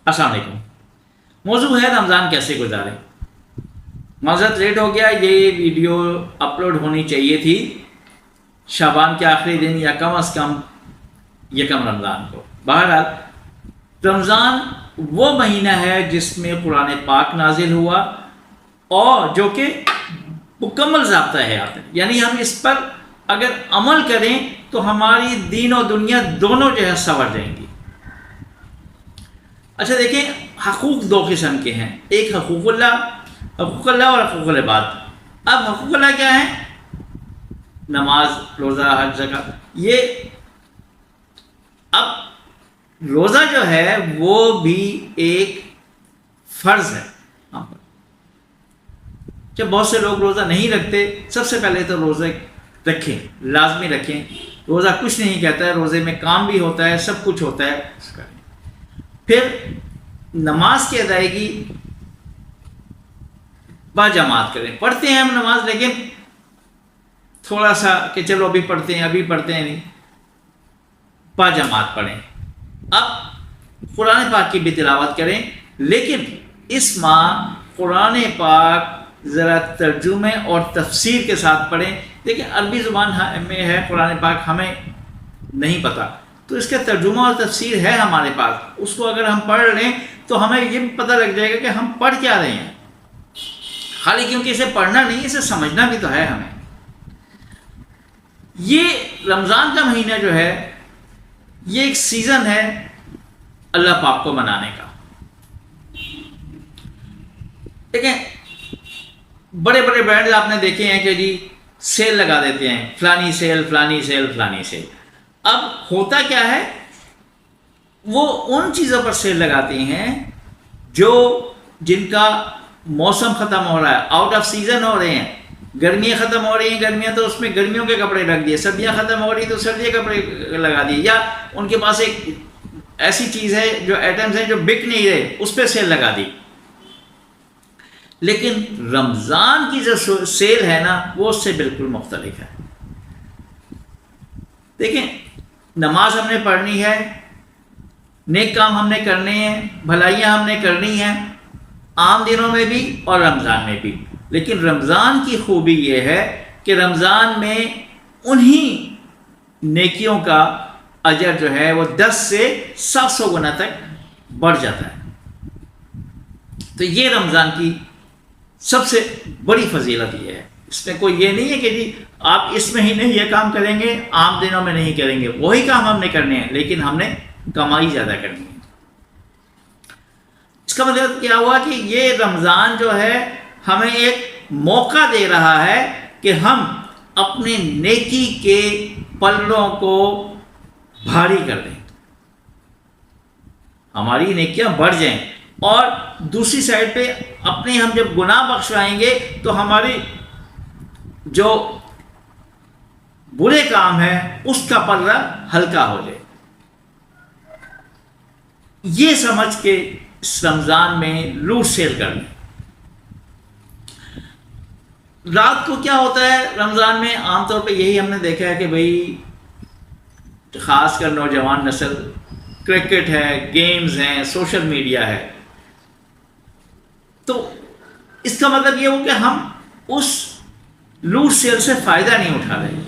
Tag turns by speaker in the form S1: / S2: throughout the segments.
S1: السلام علیکم. موضوع ہے رمضان کیسے گزاریں. معذرت لیٹ ہو گیا، یہ ویڈیو اپلوڈ ہونی چاہیے تھی شعبان کے آخری دن یا کم از کم یکم رمضان کو. بہرحال رمضان وہ مہینہ ہے جس میں قرآن پاک نازل ہوا اور جو کہ مکمل ضابطہ حیات ہے، یعنی ہم اس پر اگر عمل کریں تو ہماری دین و دنیا دونوں جو ہے سنور جائیں گی. اچھا دیکھیں، حقوق دو قسم کے ہیں، ایک حقوق اللہ اور حقوق العباد. اب حقوق اللہ کیا ہے؟ نماز، روزہ، حج، زکوٰۃ. یہ اب روزہ جو ہے وہ بھی ایک فرض ہے. جب بہت سے لوگ روزہ نہیں رکھتے، سب سے پہلے تو روزہ رکھیں، لازمی رکھیں. روزہ کچھ نہیں کہتا ہے، روزے میں کام بھی ہوتا ہے، سب کچھ ہوتا ہے. پھر نماز کی ادائیگی با جماعت کریں. پڑھتے ہیں ہم نماز، لیکن تھوڑا سا کہ چلو ابھی پڑھتے ہیں نہیں، با جماعت پڑھیں. اب قرآن پاک کی بھی تلاوت کریں، لیکن اس ماہ قرآن پاک ذرا ترجمے اور تفسیر کے ساتھ پڑھیں. دیکھیں عربی زبان میں ہے قرآن پاک، ہمیں نہیں پتہ، تو اس کا ترجمہ اور تفسیر ہے ہمارے پاس. اس کو اگر ہم پڑھ لیں تو ہمیں یہ پتہ لگ جائے گا کہ ہم پڑھ کیا رہے ہیں. خالی کیونکہ اسے پڑھنا نہیں، اسے سمجھنا بھی تو ہے ہمیں. یہ رمضان کا مہینہ جو ہے یہ ایک سیزن ہے اللہ پاک کو منانے کا. دیکھیں بڑے بڑے برانڈز آپ نے دیکھے ہیں کہ جی سیل لگا دیتے ہیں، فلانی سیل فلانی سیل فلانی سیل. اب ہوتا کیا ہے، وہ ان چیزوں پر سیل لگاتے ہیں جن کا موسم ختم ہو رہا ہے، آؤٹ آف سیزن ہو رہے ہیں. گرمیاں ختم ہو رہی ہیں، گرمیاں تو اس میں گرمیوں کے کپڑے رکھ دیے. سردیاں ختم ہو رہی تو سردی کے کپڑے لگا دیے. یا ان کے پاس ایک ایسی چیز ہے جو آئٹمز ہیں جو بک نہیں رہے، اس پہ سیل لگا دی. لیکن رمضان کی جو سیل ہے نا وہ اس سے بالکل مختلف ہے. دیکھیں نماز ہم نے پڑھنی ہے، نیک کام ہم نے کرنے ہیں، بھلائیاں ہم نے کرنی ہیں، عام دنوں میں بھی اور رمضان میں بھی. لیکن رمضان کی خوبی یہ ہے کہ رمضان میں انہی نیکیوں کا اجر جو ہے وہ 10 سے 700 گنا تک بڑھ جاتا ہے. تو یہ رمضان کی سب سے بڑی فضیلت یہ ہے. اس میں کوئی یہ نہیں ہے کہ جی آپ اس مہینے یہ کام کریں گے، عام دنوں میں نہیں کریں گے. وہی کام ہم نے کرنے ہیں، لیکن ہم نے کمائی زیادہ کرنی ہے. اس کا مطلب کیا ہوا کہ یہ رمضان جو ہے ہمیں ایک موقع دے رہا ہے کہ ہم اپنے نیکی کے پلڑوں کو بھاری کر دیں، ہماری نیکیاں بڑھ جائیں. اور دوسری سائڈ پہ اپنے ہم جب گناہ بخشوائیں گے تو ہماری جو برے کام ہے اس کا پلڑا ہلکا ہو جائے. یہ سمجھ کے اس رمضان میں لوٹ سیل کر لیں. رات کو کیا ہوتا ہے رمضان میں؟ عام طور پہ یہی ہم نے دیکھا ہے کہ بھئی خاص کر نوجوان نسل، کرکٹ ہے، گیمز ہیں، سوشل میڈیا ہے. تو اس کا مطلب یہ ہو کہ ہم اس لوٹ سیل سے فائدہ نہیں اٹھا رہے.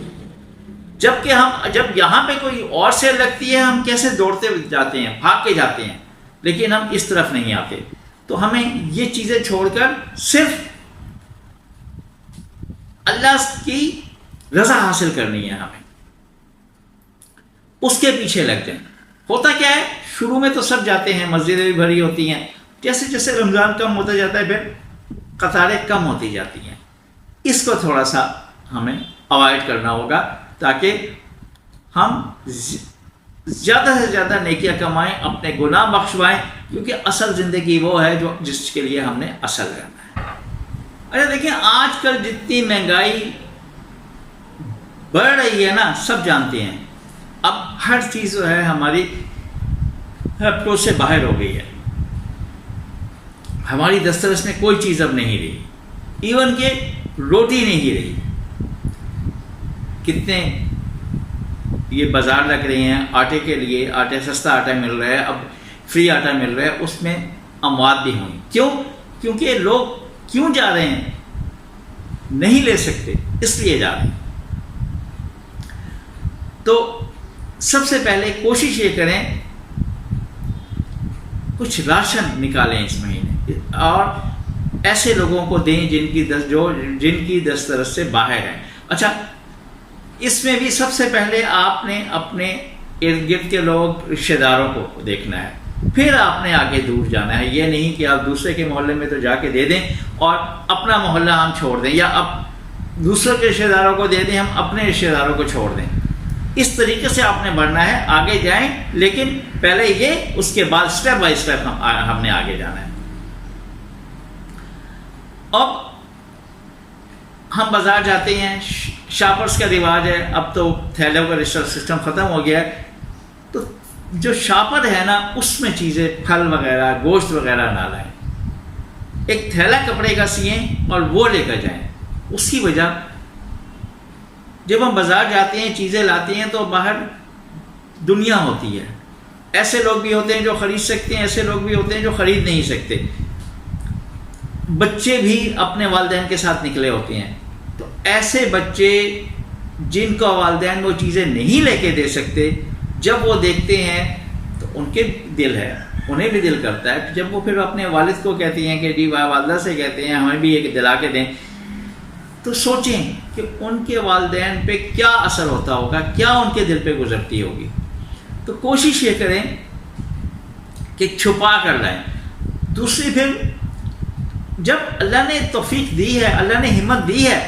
S1: جبکہ جب یہاں پہ کوئی اور سیل لگتی ہے ہم کیسے دوڑتے جاتے ہیں، بھاگ کے جاتے ہیں، لیکن ہم اس طرف نہیں آتے. تو ہمیں یہ چیزیں چھوڑ کر صرف اللہ کی رضا حاصل کرنی ہے، ہمیں اس کے پیچھے لگ جائیں. ہوتا کیا ہے، شروع میں تو سب جاتے ہیں، مسجدیں بھی بھری ہوتی ہیں. جیسے جیسے رمضان کم ہوتا جاتا ہے پھر قطاریں کم ہوتی جاتی ہیں. اس کو تھوڑا سا ہمیں اوائڈ کرنا ہوگا تاکہ ہم زیادہ سے زیادہ نیکیاں کمائیں، اپنے گناہ بخشوائیں، کیونکہ اصل زندگی وہ ہے جس کے لیے ہم نے اصل رہنا ہے. اچھا دیکھیں آج کل جتنی مہنگائی بڑھ رہی ہے نا، سب جانتے ہیں. اب ہر چیز جو ہے ہماری اپروچ سے باہر ہو گئی ہے. ہماری دسترس میں کوئی چیز اب نہیں رہی، ایون کہ روٹی نہیں رہی. کتنے یہ بازار لگ رہے ہیں آٹے کے لیے، آٹے سستا آٹا مل رہا ہے. اب فری آٹا مل رہا ہے اس میں اموات بھی ہوئی. کیوں؟ کیونکہ لوگ کیوں جا رہے ہیں؟ نہیں لے سکتے اس لیے جا رہے ہیں. تو سب سے پہلے کوشش یہ کریں کچھ راشن نکالیں اس مہینے اور ایسے لوگوں کو دیں جن کی دسترس سے باہر ہیں. اچھا، اس میں بھی سب سے پہلے آپ نے اپنے ارد گرد کے لوگ، رشتہ داروں کو دیکھنا ہے، پھر آپ نے آگے دور جانا ہے. یہ نہیں کہ آپ دوسرے کے محلے میں تو جا کے دے دیں اور اپنا محلہ ہم چھوڑ دیں، یا اب دوسروں کے رشتہ داروں کو دے دیں ہم اپنے رشتہ داروں کو چھوڑ دیں. اس طریقے سے آپ نے بڑھنا ہے، آگے جائیں، لیکن پہلے یہ، اس کے بعد سٹیپ بائی سٹیپ ہم نے آگے جانا ہے. اب ہم بازار جاتے ہیں، شاپرز کا رواج ہے، اب تو تھیلوں کا سسٹم ختم ہو گیا ہے، تو جو شاپر ہے نا اس میں چیزیں پھل وغیرہ گوشت وغیرہ نہ لائیں. ایک تھیلا کپڑے کا سیئیں اور وہ لے کر جائیں. اس کی وجہ، جب ہم بازار جاتے ہیں چیزیں لاتے ہیں تو باہر دنیا ہوتی ہے. ایسے لوگ بھی ہوتے ہیں جو خرید سکتے ہیں، ایسے لوگ بھی ہوتے ہیں جو خرید نہیں سکتے. بچے بھی اپنے والدین کے ساتھ نکلے ہوتے ہیں، تو ایسے بچے جن کو والدین وہ چیزیں نہیں لے کے دے سکتے، جب وہ دیکھتے ہیں تو ان کے دل ہے، انہیں بھی دل کرتا ہے. جب وہ پھر اپنے والد کو کہتے ہیں کہ جی والدہ سے کہتے ہیں ہمیں بھی یہ دلا کے دیں، تو سوچیں کہ ان کے والدین پہ کیا اثر ہوتا ہوگا، کیا ان کے دل پہ گزرتی ہوگی. تو کوشش یہ کریں کہ چھپا کر لائیں. دوسری، پھر جب اللہ نے توفیق دی ہے، اللہ نے ہمت دی ہے،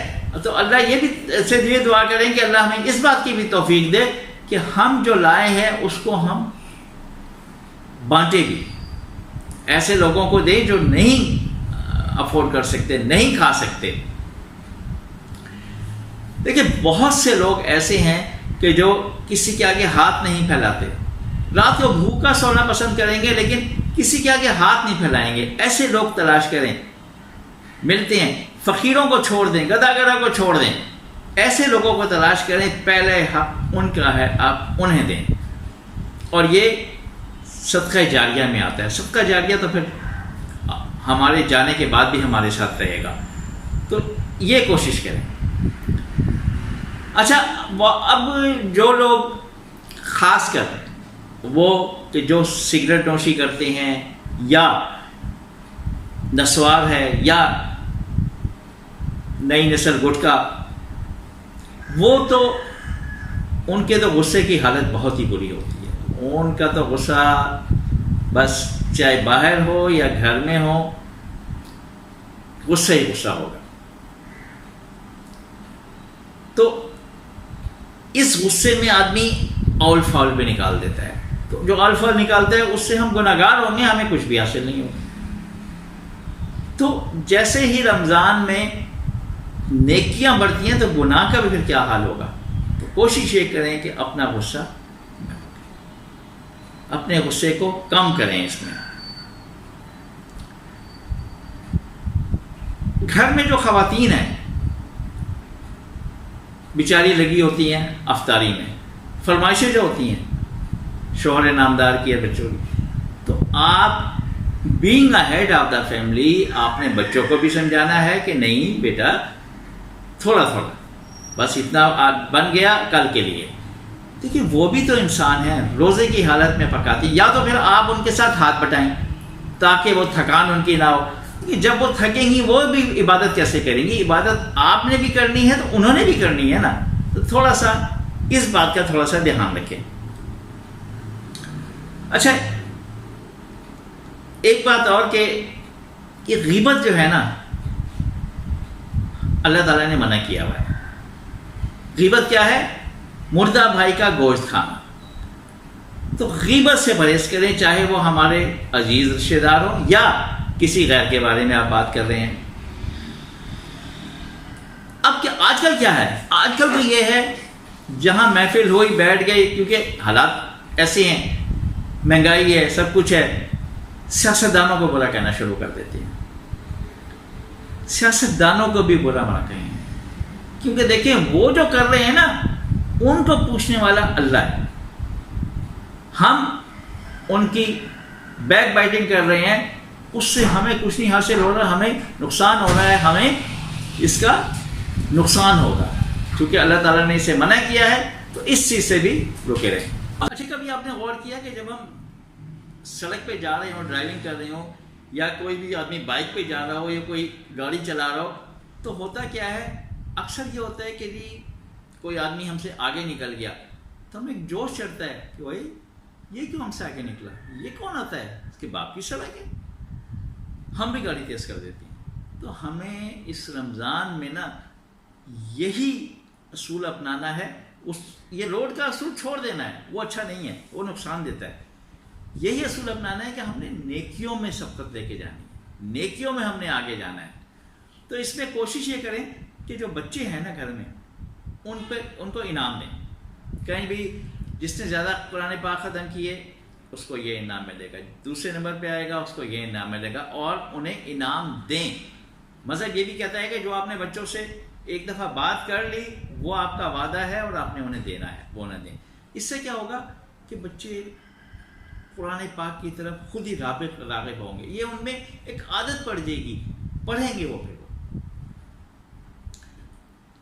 S1: تو اللہ یہ بھی سے یہ دعا کریں کہ اللہ ہمیں اس بات کی بھی توفیق دے کہ ہم جو لائے ہیں اس کو ہم بانٹے بھی، ایسے لوگوں کو دیں جو نہیں افورڈ کر سکتے، نہیں کھا سکتے. دیکھیں بہت سے لوگ ایسے ہیں کہ جو کسی کے آگے ہاتھ نہیں پھیلاتے، رات کو بھوکا سونا پسند کریں گے لیکن کسی کے آگے ہاتھ نہیں پھیلائیں گے. ایسے لوگ تلاش کریں، ملتے ہیں. فقیروں کو چھوڑ دیں، گداگرا کو چھوڑ دیں، ایسے لوگوں کو تلاش کریں، پہلے حق ان کا ہے آپ انہیں دیں. اور یہ صدقہ جاریہ میں آتا ہے. صدقہ جاریہ تو پھر ہمارے جانے کے بعد بھی ہمارے ساتھ رہے گا، تو یہ کوشش کریں. اچھا، اب جو لوگ خاص کر وہ کہ جو سگریٹ نوشی کرتے ہیں یا نسوار ہے یا نئی نسل گٹکا، وہ تو ان کے تو غصے کی حالت بہت ہی بری ہوتی ہے. ان کا تو غصہ بس چاہے باہر ہو یا گھر میں ہو، غصہ ہی غصہ ہوگا. تو اس غصے میں آدمی اول فاول بھی نکال دیتا ہے. تو جو اول فاول نکالتا ہے اس سے ہم گناہگار ہوں گے، ہمیں کچھ بھی حاصل نہیں ہوگا. تو جیسے ہی رمضان میں نیکیاں بڑھتی ہیں تو گناہ کا بھی پھر کیا حال ہوگا. تو کوشش یہ کریں کہ اپنے غصے کو کم کریں. اس میں گھر میں جو خواتین ہیں بیچاری لگی ہوتی ہیں افطاری میں، فرمائشیں جو ہوتی ہیں شوہر نامدار کی ہے بچوں کی، تو آپ being a head of the family آپ نے بچوں کو بھی سمجھانا ہے کہ نہیں بیٹا تھوڑا تھوڑا بس اتنا بن گیا کل کے لیے. دیکھیے وہ بھی تو انسان ہیں، روزے کی حالت میں پکاتی. یا تو پھر آپ ان کے ساتھ ہاتھ بٹائیں تاکہ وہ تھکان ان کی نہ ہو. جب وہ تھکیں گی وہ بھی عبادت کیسے کریں گی؟ عبادت آپ نے بھی کرنی ہے تو انہوں نے بھی کرنی ہے نا. تو تھوڑا سا اس بات کا تھوڑا سا دھیان رکھیں. اچھا، ایک بات اور کہ غیبت جو ہے نا اللہ تعالیٰ نے منع کیا ہوا ہے. غیبت کیا ہے؟ مردہ بھائی کا گوشت کھانا. تو غیبت سے پرہیز کریں، چاہے وہ ہمارے عزیز رشتہ دار ہوں یا کسی غیر کے بارے میں آپ بات کر رہے ہیں. اب کیا آج کل کیا ہے؟ آج کل تو یہ ہے جہاں محفل ہوئی بیٹھ گئی، کیونکہ حالات ایسے ہیں، مہنگائی ہے، سب کچھ ہے، سیاستدانوں کو برا کہنا شروع کر دیتے ہیں. سیاستدانوں کو بھی برا نہ کہیں، کیونکہ دیکھیں وہ جو کر رہے ہیں نا ان کو پوچھنے والا اللہ ہے. ہم ان کی بیک بائٹنگ کر رہے ہیں، اس سے ہمیں کچھ نہیں حاصل ہو رہا، ہمیں نقصان ہو رہا ہے، ہمیں اس کا نقصان ہوگا، کیونکہ اللہ تعالیٰ نے اسے منع کیا ہے، تو اس چیز سے بھی رکے رہیں۔ اچھا، کبھی آپ نے غور کیا کہ جب ہم سڑک پہ جا رہے ہوں، ڈرائیونگ کر رہے ہوں، یا کوئی بھی آدمی بائک پہ جا رہا ہو یا کوئی گاڑی چلا رہا ہو، تو ہوتا کیا ہے، اکثر یہ ہوتا ہے کہ جی کوئی آدمی ہم سے آگے نکل گیا تو ہمیں ایک جوش چڑھتا ہے کہ بھائی یہ کیوں ہم سے آگے نکلا، یہ کون آتا ہے، اس کے باپ کی سڑک ہے، ہم بھی گاڑی تیز کر دیتے ہیں۔ تو ہمیں اس رمضان میں نا یہی اصول اپنانا ہے، یہ روڈ کا اصول چھوڑ دینا ہے، وہ اچھا نہیں ہے، وہ نقصان دیتا ہے۔ یہی اصول اپنانا ہے کہ ہم نے نیکیوں میں سبقت لے کے جانی ہے، نیکیوں میں ہم نے آگے جانا ہے۔ تو اس میں کوشش یہ کریں کہ جو بچے ہیں نا گھر میں، ان کو انعام دیں، کہیں بھی جس نے زیادہ قرآن پاک ختم کیے اس کو یہ انعام ملے گا، دوسرے نمبر پہ آئے گا اس کو یہ انعام ملے گا، اور انہیں انعام دیں۔ مذہب یہ بھی کہتا ہے کہ جو آپ نے بچوں سے ایک دفعہ بات کر لی وہ آپ کا وعدہ ہے اور آپ نے انہیں دینا ہے، وہ نہ دیں۔ اس سے کیا ہوگا کہ بچے قرآن پاک کی طرف خود ہی راغب ہوں گے، یہ ان میں ایک عادت پڑ جائے گی، پڑھیں گے وہ پھر۔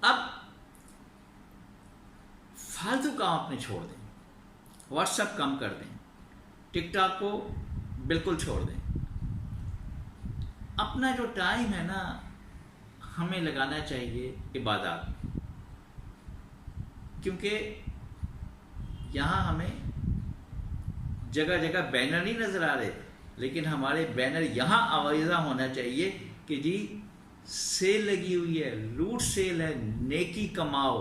S1: اب فالتو کام اپنے چھوڑ دیں، واٹس ایپ کم کر دیں، ٹک ٹاک کو بالکل چھوڑ دیں۔ اپنا جو ٹائم ہے نا ہمیں لگانا چاہیے عبادات، کیونکہ یہاں ہمیں جگہ جگہ بینر نہیں نظر آ رہے، لیکن ہمارے بینر یہاں آویزاں ہونا چاہیے کہ جی سیل لگی ہوئی ہے، لوٹ سیل ہے، نیکی کماؤ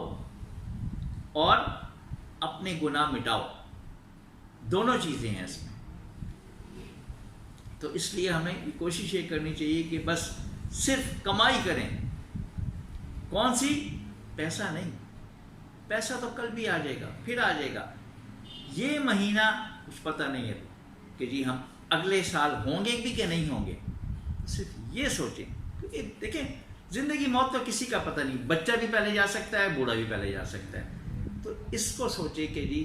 S1: اور اپنے گناہ مٹاؤ، دونوں چیزیں ہیں اس میں۔ تو اس لیے ہمیں کوشش یہ کرنی چاہیے کہ بس صرف کمائی کریں۔ کون سی؟ پیسہ نہیں، پیسہ تو کل بھی آ جائے گا، پھر آ جائے گا، یہ مہینہ کچھ پتہ نہیں ہے کہ جی ہم اگلے سال ہوں گے بھی کہ نہیں ہوں گے، صرف یہ سوچیں، کیونکہ دیکھیں زندگی موت تو کسی کا پتہ نہیں، بچہ بھی پہلے جا سکتا ہے، بوڑھا بھی پہلے جا سکتا ہے، تو اس کو سوچیں کہ جی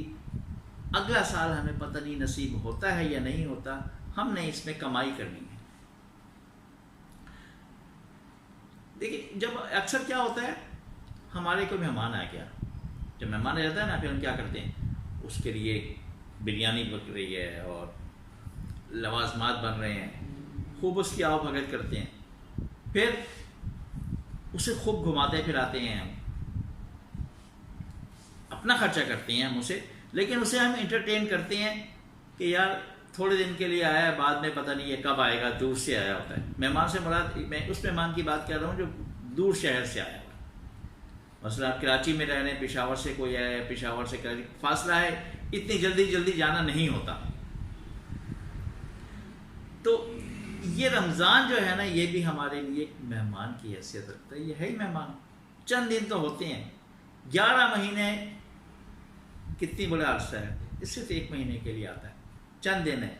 S1: اگلا سال ہمیں پتہ نہیں نصیب ہوتا ہے یا نہیں ہوتا، ہم نے اس میں کمائی کرنی ہے۔ دیکھیں جب اکثر کیا ہوتا ہے، ہمارے کوئی مہمان آ گیا، جب مہمان آ جاتا ہے نا پھر ہم کیا کرتے ہیں، اس کے لیے بریانی پک رہی ہے اور لوازمات بن رہے ہیں، خوب اس کی آؤ بھگت کرتے ہیں، پھر اسے خوب گھماتے پھراتے ہیں، ہم اپنا خرچہ کرتے ہیں ہم اسے، لیکن اسے ہم انٹرٹین کرتے ہیں کہ یار تھوڑے دن کے لیے آیا ہے، بعد میں پتہ نہیں یہ کب آئے گا، دور سے آیا ہوتا ہے۔ مہمان سے مراد میں اس مہمان کی بات کر رہا ہوں جو دور شہر سے آیا ہوا ہے، مثلا آپ کراچی میں رہ رہے ہیں، پشاور سے کوئی آیا ہے، پشاور سے کراچی فاصلہ ہے، اتنی جلدی جانا نہیں ہوتا۔ تو یہ رمضان جو ہے نا یہ بھی ہمارے لیے ایک مہمان کی حیثیت رکھتا ہے، یہ ہے ہی مہمان، چند دن تو ہوتے ہیں، 11 مہینے کتنی بڑا عرصہ ہے، اس سے تو 1 مہینے کے لیے آتا ہے، چند دن ہے،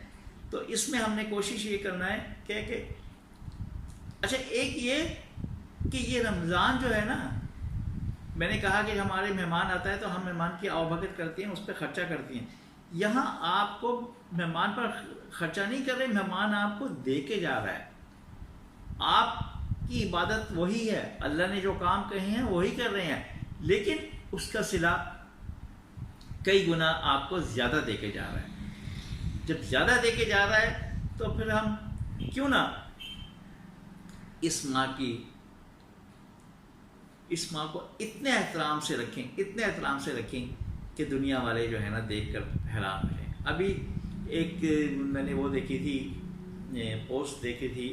S1: تو اس میں ہم نے کوشش یہ کرنا ہے کہ اچھا ایک یہ کہ یہ رمضان جو ہے نا، میں نے کہا کہ ہمارے مہمان آتا ہے تو ہم مہمان کی آؤ بھگت کرتے ہیں، اس پہ خرچہ کرتے ہیں، یہاں آپ کو مہمان پر خرچہ نہیں کر رہے، مہمان آپ کو دے کے جا رہا ہے، آپ کی عبادت وہی ہے، اللہ نے جو کام کہے ہیں وہی کر رہے ہیں، لیکن اس کا صلہ کئی گنا آپ کو زیادہ دے کے جا رہا ہے۔ جب زیادہ دے کے جا رہا ہے تو پھر ہم کیوں نہ اس ماں کو اتنے احترام سے رکھیں کہ دنیا والے جو ہے نا دیکھ کر حیران رہیں۔ ابھی ایک میں نے وہ دیکھی تھی، پوسٹ دیکھی تھی،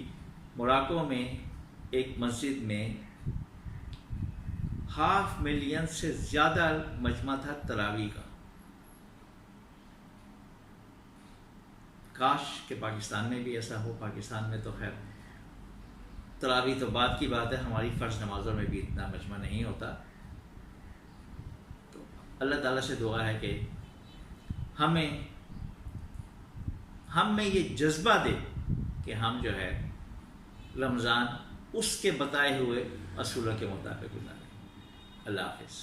S1: موراکو میں ایک مسجد میں 500,000 ملین سے زیادہ مجمع تھا تراویح کا۔ کاش کہ پاکستان میں بھی ایسا ہو، پاکستان میں تو خیر تراویح تو بعد کی بات ہے، ہماری فرض نمازوں میں بھی اتنا مجمع نہیں ہوتا، تو اللہ تعالیٰ سے دعا ہے کہ ہم میں یہ جذبہ دے کہ ہم جو ہے رمضان اس کے بتائے ہوئے اصولوں کے مطابق گزاریں۔ اللہ حافظ۔